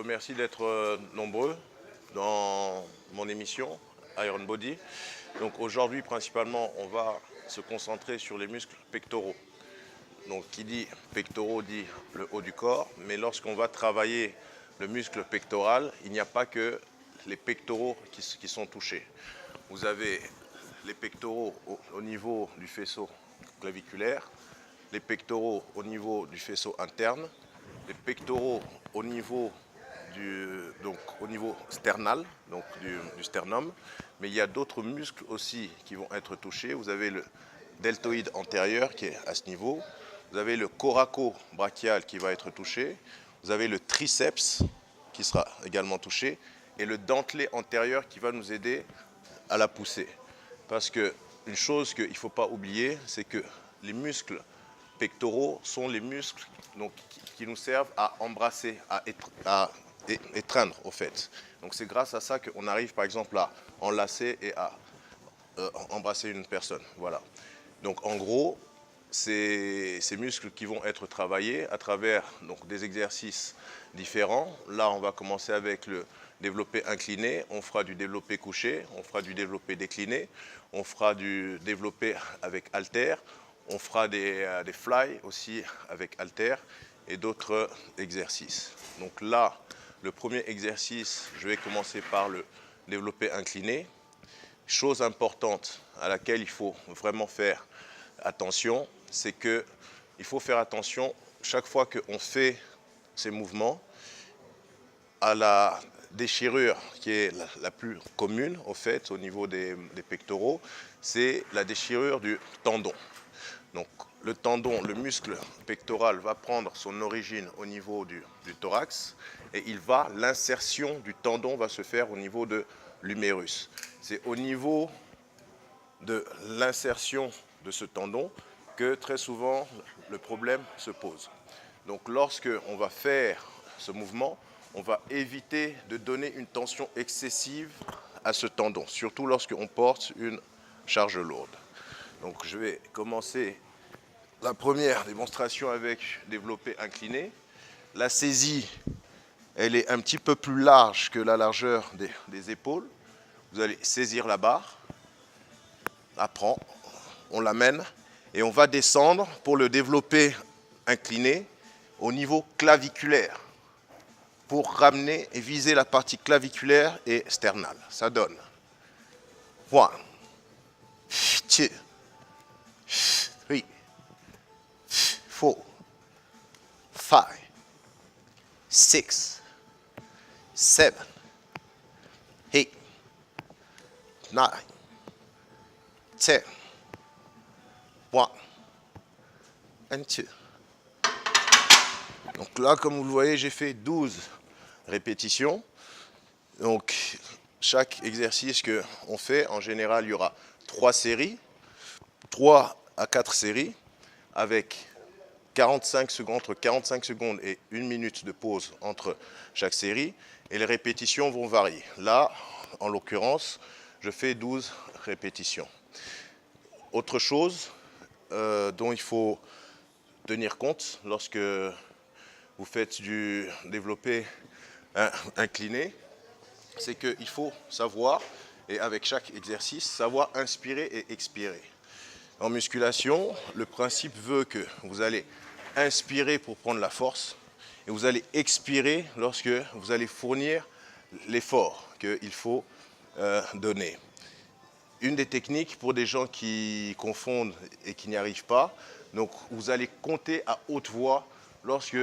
remercie d'être nombreux dans mon émission Iron Body. Donc aujourd'hui, principalement, on va se concentrer sur les muscles pectoraux. Donc qui dit pectoraux dit le haut du corps, mais lorsqu'on va travailler le muscle pectoral, il n'y a pas que les pectoraux qui sont touchés. Vous avez les pectoraux au niveau du faisceau claviculaire, les pectoraux au niveau du faisceau interne, les pectoraux au niveau sternal, donc du sternum, mais il y a d'autres muscles aussi qui vont être touchés. Vous avez le deltoïde antérieur qui est à ce niveau, vous avez le coraco-brachial qui va être touché, vous avez le triceps qui sera également touché, et le dentelé antérieur qui va nous aider à la pousser. Parce qu'une chose qu'il ne faut pas oublier, c'est que les muscles pectoraux sont les muscles qui nous servent à embrasser, à étreindre au fait. Donc c'est grâce à ça qu'on arrive par exemple à enlacer et à embrasser une personne. Voilà. Donc en gros, c'est ces muscles qui vont être travaillés à travers des exercices différents. Là, on va commencer avec le développé incliné, on fera du développé couché, on fera du développé décliné, on fera du développé avec haltère, on fera des fly aussi avec haltère et d'autres exercices. Donc là, le premier exercice, je vais commencer par le développé incliné. Chose importante à laquelle il faut vraiment faire attention, c'est qu'il faut faire attention chaque fois qu'on fait ces mouvements à la déchirure qui est la plus commune au fait au niveau des pectoraux, c'est la déchirure du tendon. Donc le tendon, le muscle pectoral va prendre son origine au niveau du thorax et l'insertion du tendon va se faire au niveau de l'humérus. C'est au niveau de l'insertion de ce tendon que très souvent le problème se pose. Donc lorsque on va faire ce mouvement, on va éviter de donner une tension excessive à ce tendon, surtout lorsqu'on porte une charge lourde. Donc je vais commencer la première démonstration avec développé incliné. La saisie, elle est un petit peu plus large que la largeur des épaules. Vous allez saisir la barre, on l'amène et on va descendre pour le développé incliné au niveau claviculaire pour ramener et viser la partie claviculaire et sternale. Ça donne 1, 2, 3, 4, 5, 6, 7, 8, 9, 10, 1 and 2. Donc là, comme vous le voyez, j'ai fait 12 répétitions. Donc chaque exercice qu'on fait, en général, il y aura 3 séries, 3 à 4 séries, avec 45 secondes, entre 45 secondes et 1 minute de pause entre chaque série. Et les répétitions vont varier. Là, en l'occurrence, je fais 12 répétitions. Autre chose dont il faut tenir compte lorsque vous faites du développé incliné, c'est qu'il faut savoir, et avec chaque exercice, savoir inspirer et expirer. En musculation, le principe veut que vous allez inspirer pour prendre la force et vous allez expirer lorsque vous allez fournir l'effort qu'il faut donner. Une des techniques pour des gens qui confondent et qui n'y arrivent pas, donc vous allez compter à haute voix lorsque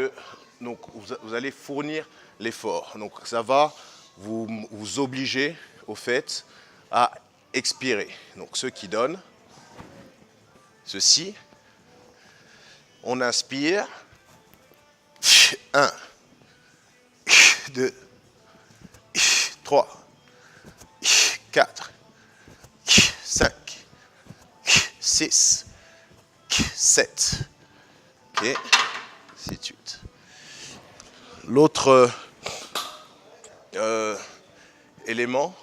vous allez fournir l'effort. Donc ça va vous obliger au fait à expirer. Donc ce qui donne ceci. On inspire. 1, 2, 3, 4, 5, 6, 7. Ok, ainsi de suite. L'autre élément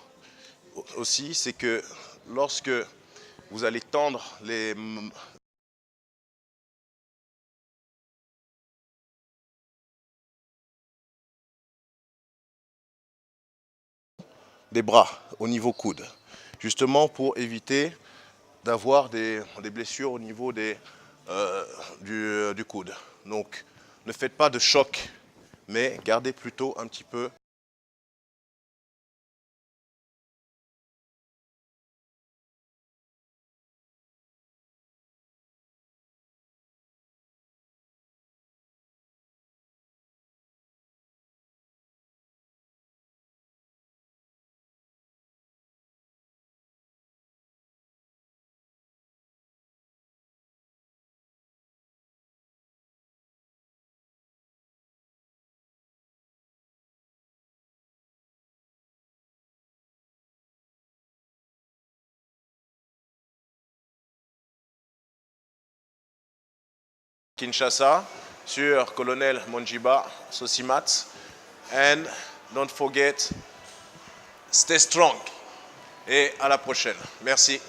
aussi, c'est que lorsque vous allez tendre les des bras au niveau coude, justement pour éviter d'avoir des blessures au niveau du coude. Donc ne faites pas de choc, mais gardez plutôt un petit peu Kinshasa sur Colonel Monjiba Sosimat. And don't forget, stay strong. Et à la prochaine. Merci.